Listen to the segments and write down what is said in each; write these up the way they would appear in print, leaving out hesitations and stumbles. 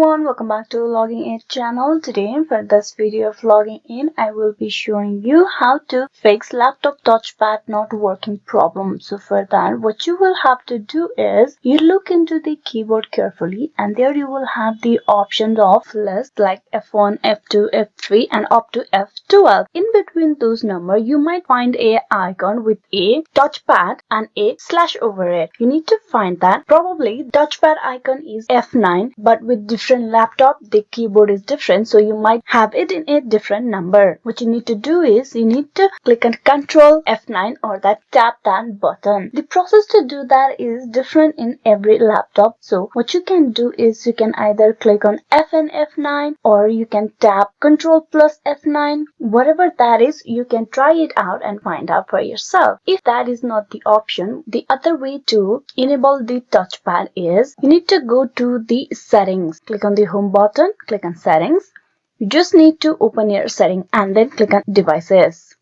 everyone, welcome back to Logging In channel. Today for this video of logging in, I will be showing you how to fix laptop touchpad not working problem. So for that, what you will have to do is you look into the keyboard carefully, and there you will have the options of list like F1, F2, F3 and up to F12. In between those numbers, you might find a icon with a touchpad and a slash over it. You need to find that. Probably touchpad icon is F9, but with different laptop the keyboard is different, so you might have it in a different number. What you need to do is you need to click on Control F9 or tap that button. The process to do that is different in every laptop. So what you can do is you can either click on F and F9 or you can tap Control plus F9. Whatever that is, you can try it out and find out for yourself. If that is not the option, the other way to enable the touchpad is you need to go to the settings. Click on the home button, click on settings. You just need to open your setting and then click on devices.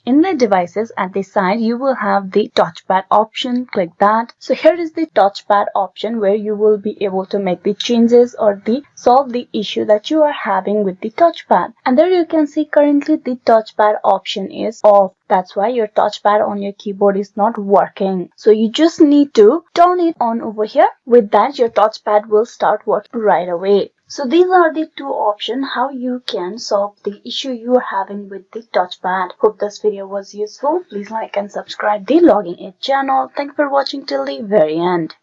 In the devices at the side, you will have the touchpad option. Click that. So here is the touchpad option where you will be able to make the changes or solve the issue that you are having with the touchpad. And there you can see currently the touchpad option is off. That's why your touchpad on your keyboard is not working. So you just need to turn it on over here. With that, your touchpad will start working right away. So these are the two options how you can solve the issue you are having with the touchpad. Hope this video was useful. Please like and subscribe the Logging In channel. Thanks for watching till the very end.